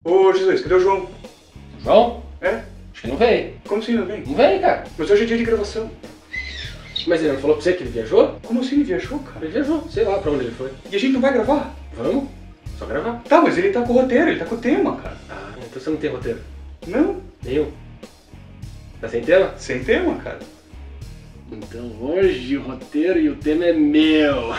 Ô Jesus, cadê o João? João? É? Acho que não veio. Como assim não vem? Não veio, cara. Mas hoje é dia de gravação. Mas ele não falou pra você que ele viajou? Como assim ele viajou, cara? Ele viajou, sei lá pra onde ele foi. E a gente não vai gravar? Vamos? Só gravar. Tá, mas ele tá com o roteiro, ele tá com o tema, cara. Ah, então você não tem roteiro. Não, Nenhum. Tá sem tema? sem tema, cara. Então hoje o roteiro e o tema é meu.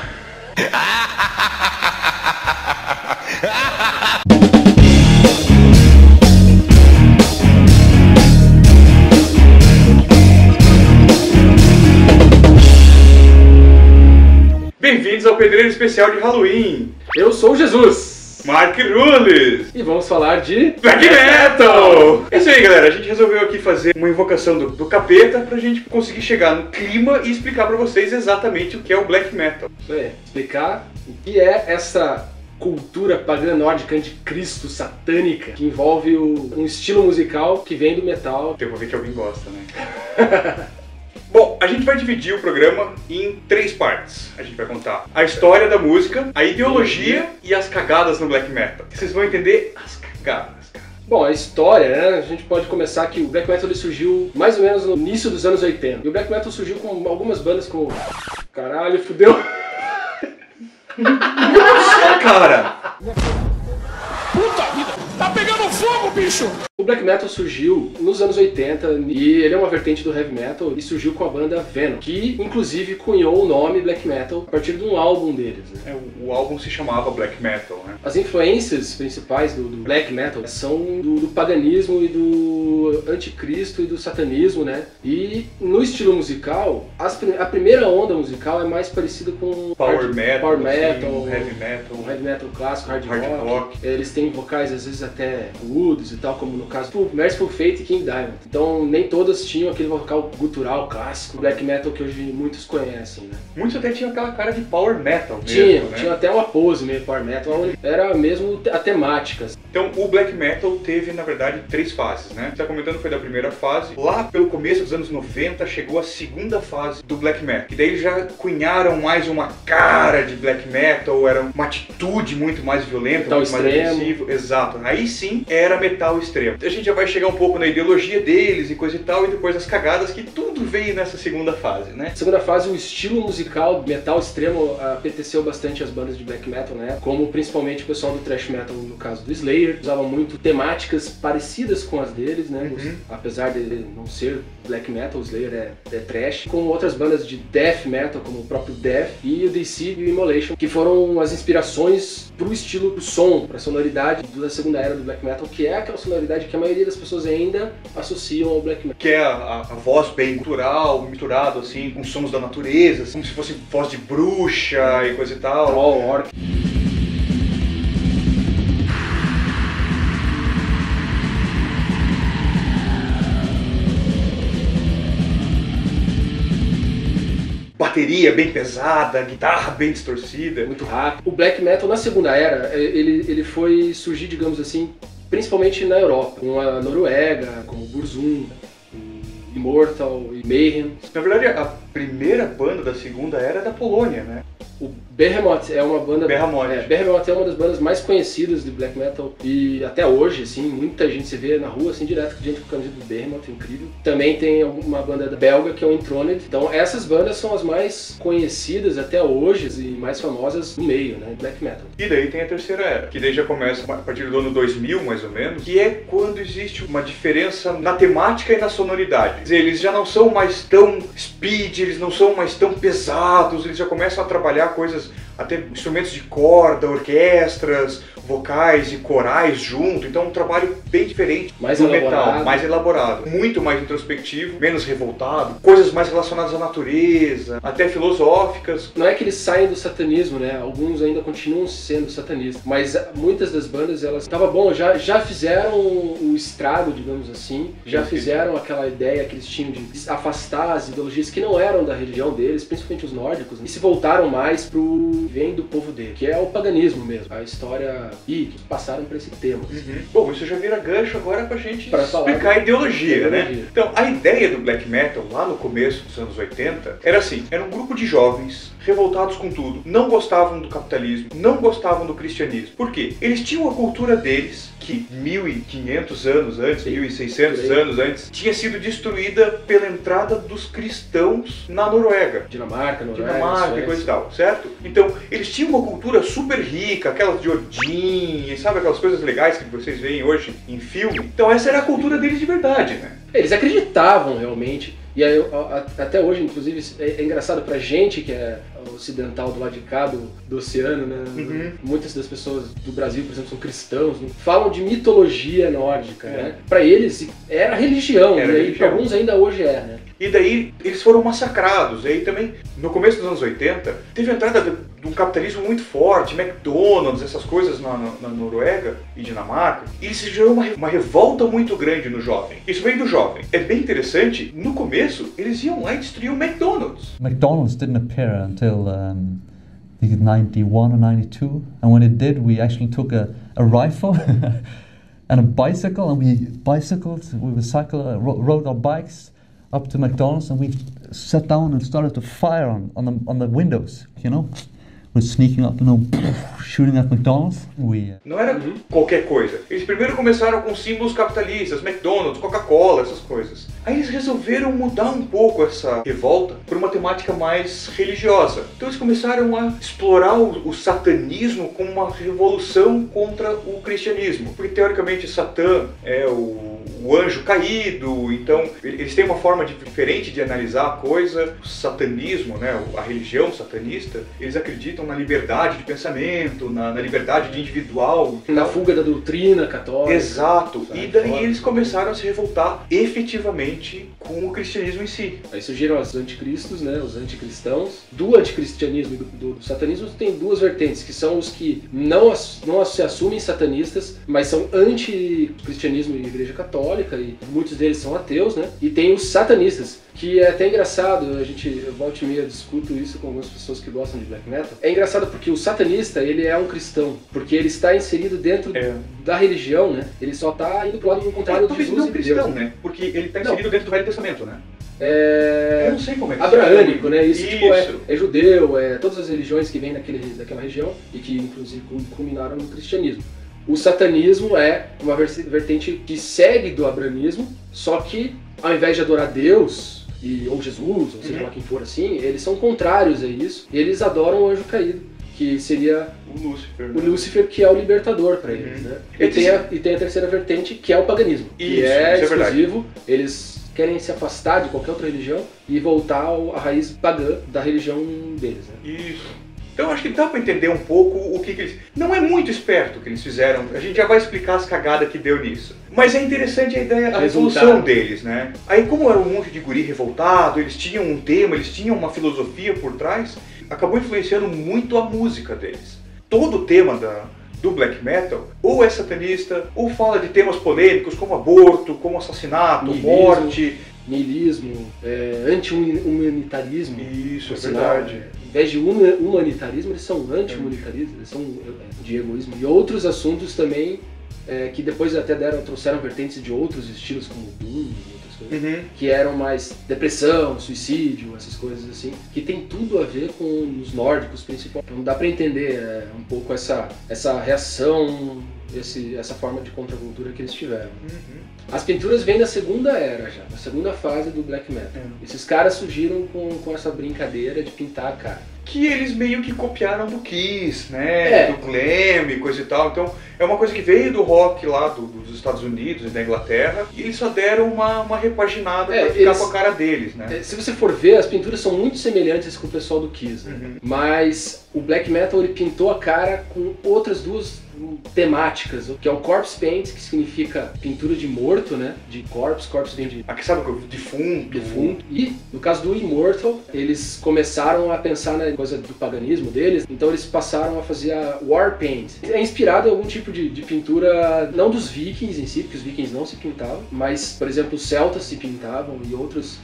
Bem-vindos ao Pedreiro Especial de Halloween. Eu sou o Jesus. Mark Rules. E vamos falar de Black Metal! É isso aí, galera. A gente resolveu aqui fazer uma invocação do capeta pra gente conseguir chegar no clima e explicar pra vocês exatamente o que é o Black Metal. Isso aí, explicar o que é essa cultura pagã nórdica anticristo satânica que envolve um estilo musical que vem do metal. Tem pra ver que alguém gosta, né? Bom, a gente vai dividir o programa em 3 partes. A gente vai contar a história da música, a ideologia e as cagadas no Black Metal. Vocês vão entender as cagadas, cara. Bom, a história, né? A gente pode começar que o Black Metal ele surgiu mais ou menos no início dos anos 80. E o Black Metal surgiu com algumas bandas como... Caralho, fudeu! Nossa, cara! Puta vida! Tá pegando fogo, bicho! O Black Metal surgiu nos anos 80 e ele é uma vertente do Heavy Metal e surgiu com a banda Venom, que inclusive cunhou o nome Black Metal a partir de um álbum deles, né? O álbum se chamava Black Metal, né? As influências principais do Black Metal são do paganismo e do anticristo e do satanismo, né? E no estilo musical, a primeira onda musical é mais parecida com Power Metal, Metal, Heavy Metal clássico, hard Hard rock. rock. Eles têm vocais às vezes até agudos e tal, como no caso do Merciful Fate e King Diamond. Então nem todas tinham aquele vocal gutural clássico, Black Metal que hoje muitos conhecem, né? Muitos até tinham aquela cara de Power Metal mesmo, Tinha, né? tinha até uma pose meio Power Metal, onde era mesmo a temática. Então o Black Metal teve, na verdade, 3 fases, né? Você tá comentando foi da primeira fase. Lá pelo começo dos anos 90 chegou a segunda fase do Black Metal. E daí eles já cunharam mais uma cara de Black Metal, era uma atitude muito mais violenta, Metal muito mais extremo. agressiva. Exato. Aí sim era metal extremo. A gente já vai chegar um pouco na ideologia deles e coisa e tal, e depois as cagadas, que tudo veio nessa segunda fase, né? Na segunda fase, o estilo musical metal extremo apeteceu bastante as bandas de black metal, né? Como principalmente o pessoal do thrash metal, no caso do Slayer, usava muito temáticas parecidas com as deles, né? Apesar de ele não ser black metal, o Slayer é thrash. Com outras bandas de death metal, como o próprio Death e o DC e o Immolation, que foram as inspirações pro estilo do som, pra sonoridade da segunda era do black metal, que é aquela sonoridade que a maioria das pessoas ainda associam ao black metal. Que é a voz bem cultural, misturado assim com sons da natureza, como se fosse voz de bruxa e coisa e tal. Troll, orc. Bateria bem pesada, guitarra bem distorcida. Muito rápido. O black metal na segunda era, ele foi surgir, digamos assim, principalmente na Europa, com a Noruega, como Burzum, Immortal e Mayhem. Na verdade, a primeira banda da segunda era é da Polônia, né? O Behemoth é uma banda... Behemoth. Behemoth é uma das bandas mais conhecidas do black metal e até hoje, assim, muita gente se vê na rua, assim, direto, gente com camiseta do Behemoth, incrível. Também tem uma banda belga que é o Enthroned. Então essas bandas são as mais conhecidas até hoje e mais famosas no meio, né, black metal. E daí tem a terceira era, que daí já começa a partir do ano 2000, mais ou menos, que é quando existe uma diferença na temática e na sonoridade. Quer dizer, eles já não são mais tão speed, eles não são mais tão pesados, eles já começam a trabalhar coisas, até instrumentos de corda, orquestras, vocais e corais junto, então é um trabalho bem diferente Mais do elaborado. metal, mais elaborado, muito mais introspectivo, menos revoltado, coisas mais relacionadas à natureza, até filosóficas. Não é que eles saem do satanismo, né? Alguns ainda continuam sendo satanistas, mas muitas das bandas, elas... Tava bom, já fizeram o estrago, digamos assim, já fizeram aquela ideia que eles tinham de afastar as ideologias que não eram da religião deles, principalmente os nórdicos, e se voltaram mais pro vem do povo dele, que é o paganismo mesmo. A história e que passaram para esse tema. Bom, isso já vira gancho agora pra gente Pra explicar a ideologia, né? Então, a ideia do black metal, lá no começo dos anos 80, era assim, era um grupo de jovens revoltados com tudo, não gostavam do capitalismo, não gostavam do cristianismo. Por quê? Eles tinham a cultura deles, que 1500 anos antes, 1600 anos antes, tinha sido destruída pela entrada dos cristãos na Noruega. Dinamarca E coisa e tal, certo? Então, eles tinham uma cultura super rica, aquelas de Odin, sabe aquelas coisas legais que vocês veem hoje em filme? Então, essa era a cultura deles de verdade, né? Eles acreditavam realmente, e aí, até hoje, inclusive, é engraçado pra gente que é ocidental do lado de cá do oceano, né? Muitas das pessoas do Brasil, por exemplo, são cristãos, né? Falam de mitologia nórdica, né? Pra eles era religião, e pra alguns ainda hoje é, né? E daí eles foram massacrados. E aí também, no começo dos anos 80, teve a entrada de um capitalismo muito forte, McDonald's, essas coisas na Noruega e Dinamarca. E isso gerou uma revolta muito grande no jovem. Isso veio do jovem. É bem interessante, no começo, eles iam lá e destruíam o McDonald's. McDonald's didn't appear until I think 91 or 92. And when it did, we actually took a rifle and a bicycle, and we would cycle, rode our bikes up to McDonald's, and we sat down and started to fire on the windows, you know. We're sneaking up, you know, shooting at McDonald's. Não era qualquer coisa. Eles primeiro começaram com símbolos capitalistas, McDonald's, Coca-Cola, essas coisas. Aí eles resolveram mudar um pouco essa revolta por uma temática mais religiosa. Então eles começaram a explorar o satanismo como uma revolução contra o cristianismo. Porque teoricamente Satã é o anjo caído, então eles têm uma forma diferente de analisar a coisa. O satanismo, né, a religião satanista, eles acreditam na liberdade de pensamento, na liberdade de individual. Na fuga da doutrina católica. Exato. E daí eles começaram a se revoltar efetivamente com o cristianismo em si. Aí surgiram os anticristos, né, os anticristãos. Do anticristianismo e do satanismo tem duas vertentes, que são os que não se assumem satanistas, mas são anticristianismo e igreja católica, e muitos deles são ateus, né? E tem os satanistas, que é até engraçado, eu volta e meia discuto isso com algumas pessoas que gostam de black metal. É engraçado porque o satanista, ele é um cristão, porque ele está inserido dentro da religião, né? Ele só está indo pro lado contrário de Jesus não e cristão, Deus, né? Porque ele está inserido dentro do Velho Testamento, né? Eu não sei como é que abraânico, né? Isso. Tipo, é judeu, todas as religiões que vêm daquela região e que inclusive culminaram no cristianismo. O satanismo é uma vertente que segue do abraamismo, só que ao invés de adorar Deus ou Jesus, ou seja lá quem for assim, eles são contrários a isso. Eles adoram o anjo caído, que seria o Lúcifer, que é o libertador para eles, né? E tem a terceira vertente, que é o paganismo, que é exclusivo. Eles querem se afastar de qualquer outra religião e voltar à raiz pagã da religião deles, né? Isso. Então acho que dá para entender um pouco o que eles... Não é muito esperto o que eles fizeram, a gente já vai explicar as cagadas que deu nisso. Mas é interessante a ideia, a resolução deles, né? Aí como era um monte de guri revoltado, eles tinham um tema, eles tinham uma filosofia por trás, acabou influenciando muito a música deles. Todo o tema do black metal ou é satanista, ou fala de temas polêmicos como aborto, como assassinato, morte... Niilismo, anti-humanitarismo. Isso, é verdade. Em vez de humanitarismo, eles são anti-humanitarismo, eles são de egoísmo. E outros assuntos também, que depois até trouxeram vertentes de outros estilos, como Doom e outras coisas, que eram mais depressão, suicídio, essas coisas assim, que tem tudo a ver com os nórdicos principalmente. Então dá pra entender um pouco essa reação, essa forma de contracultura que eles tiveram. As pinturas vêm da segunda era já, da segunda fase do black metal. Esses caras surgiram com essa brincadeira de pintar a cara. Que eles meio que copiaram do Kiss, né? Do Glam e coisa e tal. Então é uma coisa que veio do rock lá dos Estados Unidos e da Inglaterra, e eles só deram uma repaginada pra ficar com a cara deles, né? Se você for ver, as pinturas são muito semelhantes com o pessoal do Kiss, né? Mas o black metal ele pintou a cara com outras duas temáticas, que é o corpse paint, que significa pintura de morto, né? De corpse vem de... Aqui sabe o defunto. E no caso do immortal, eles começaram a pensar na coisa do paganismo deles, então eles passaram a fazer a war paint. É inspirado em algum tipo de pintura, não dos vikings em si, porque os vikings não se pintavam, mas, por exemplo, os celtas se pintavam e outros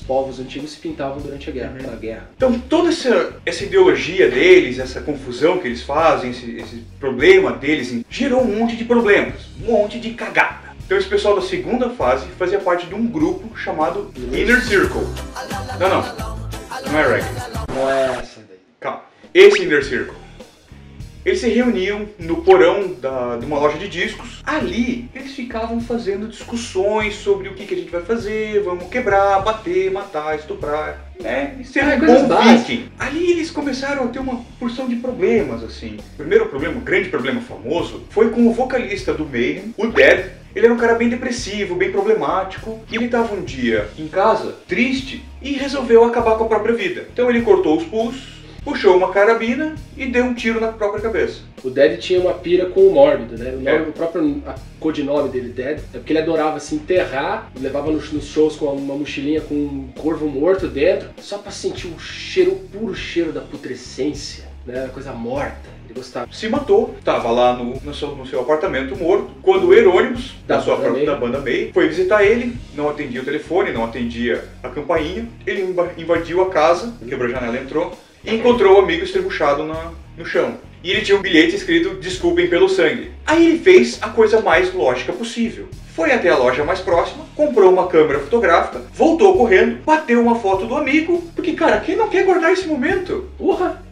povos antigos se pintavam durante a guerra. Então toda essa ideologia deles, essa confusão que eles fazem, esse problema sistema deles gerou um monte de problemas, um monte de cagada. Então esse pessoal da segunda fase fazia parte de um grupo chamado Inner Circle. Não é Reggae. Não é essa daí. Calma. Esse Inner Circle. Eles se reuniam no porão de uma loja de discos. Ali, eles ficavam fazendo discussões sobre o que a gente vai fazer, vamos quebrar, bater, matar, estuprar, né? E ser um bom viking. Ali eles começaram a ter uma porção de problemas, assim. O primeiro problema, o grande problema famoso, foi com o vocalista do Mayhem, o Dead. Ele era um cara bem depressivo, bem problemático, e ele estava um dia em casa, triste, e resolveu acabar com a própria vida. Então ele cortou os pulsos, puxou uma carabina e deu um tiro na própria cabeça. O Dead tinha uma pira com o Mórbido, né? O próprio codinome dele, Dead, é porque ele adorava se enterrar, levava nos shows com uma mochilinha com um corvo morto dentro, só pra sentir o puro cheiro da putrescência, né? Coisa morta. Ele gostava. Se matou, tava lá no seu apartamento morto, quando o Euronymous, da banda Mayhem, foi visitar ele, não atendia o telefone, não atendia a campainha, ele invadiu a casa, quebrou a janela e entrou, e encontrou o amigo estrebuchado no chão. E ele tinha um bilhete escrito "Desculpem pelo sangue". Aí ele fez a coisa mais lógica possível. Foi até a loja mais próxima, comprou uma câmera fotográfica, voltou correndo, bateu uma foto do amigo, porque, cara, quem não quer guardar esse momento?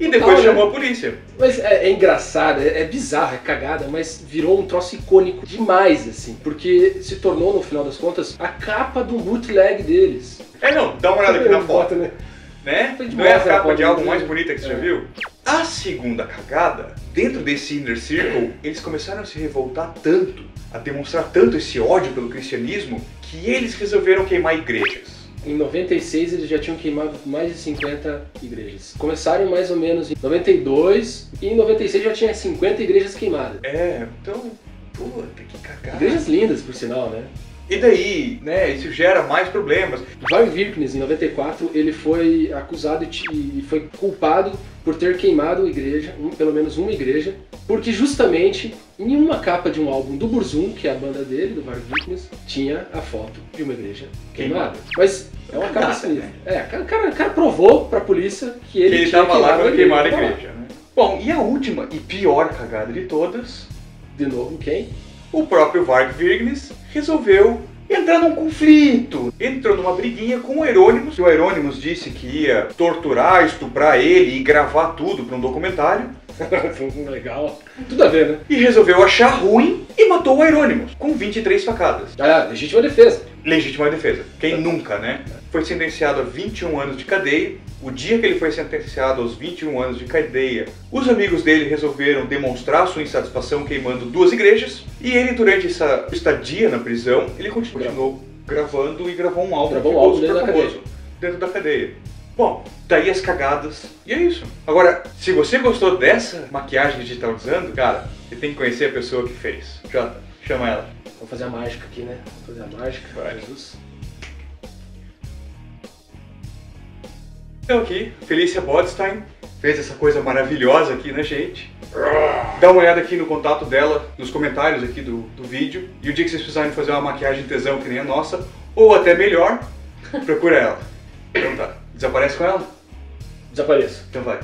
E depois chamou a polícia. Mas é engraçado, é bizarro, é cagada, mas virou um troço icônico demais, assim, porque se tornou, no final das contas, a capa do bootleg deles. Dá uma olhada aqui na foto. Né? Não é a capa de algo mais bonita que você já viu? A segunda cagada, dentro desse Inner Circle, eles começaram a se revoltar tanto, a demonstrar tanto esse ódio pelo cristianismo, que eles resolveram queimar igrejas. Em 96 eles já tinham queimado mais de 50 igrejas. Começaram mais ou menos em 92 e em 96 já tinha 50 igrejas queimadas. Então, puta que cagada. Igrejas lindas, por sinal, né? E daí, né, isso gera mais problemas. Varg Vikernes, em 94, ele foi acusado e foi culpado por ter queimado a igreja, pelo menos uma igreja, porque justamente em uma capa de um álbum do Burzum, que é a banda dele, do Varg Vikernes, tinha a foto de uma igreja queimada. Mas é uma capa sinistra. O cara provou pra polícia que ele estava lá quando queimaram a igreja, né? Bom, e a última e pior cagada de todas... De novo, quem? O próprio Varg Vikernes resolveu entrar num conflito. Entrou numa briguinha com o Euronymous. O Euronymous disse que ia torturar, estuprar ele e gravar tudo para um documentário. Legal. Tudo a ver, né? E resolveu achar ruim e matou o Euronymous com 23 facadas. Legítima defesa. Legítima defesa. Quem nunca, né? Foi sentenciado a 21 anos de cadeia. O dia que ele foi sentenciado aos 21 anos de cadeia, os amigos dele resolveram demonstrar sua insatisfação queimando 2 igrejas. E ele, durante essa estadia na prisão, ele continuou gravando e gravou um álbum. Gravou um álbum dentro da cadeia. Bom, daí as cagadas. E é isso. Agora, se você gostou dessa maquiagem digitalizando, cara, você tem que conhecer a pessoa que fez. Jota, chama ela. Vamos fazer a mágica aqui, né? Vamos fazer a mágica. Vai. Jesus. Então aqui, Felícia Bodstein fez essa coisa maravilhosa aqui, né, gente? Dá uma olhada aqui no contato dela, nos comentários aqui do vídeo. E o dia que vocês precisarem fazer uma maquiagem tesão que nem a nossa, ou até melhor, procura ela. Então tá, desaparece com ela? Desapareço. Então vai.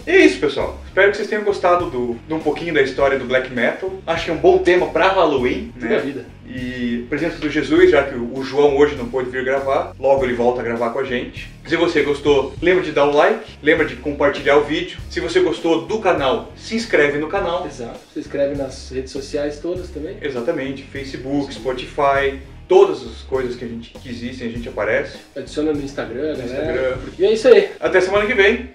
E é isso, pessoal. Espero que vocês tenham gostado de um pouquinho da história do black metal. Acho que é um bom tema pra Halloween, né? A vida. E presença do Jesus, já que o João hoje não pôde vir gravar, logo ele volta a gravar com a gente. Se você gostou, lembra de dar o like, lembra de compartilhar o vídeo. Se você gostou do canal, se inscreve no canal. Exato. Se inscreve nas redes sociais todas também. Exatamente. Facebook, Spotify, todas as coisas que existem, a gente aparece. Adiciona no Instagram, galera. E é isso aí. Até semana que vem.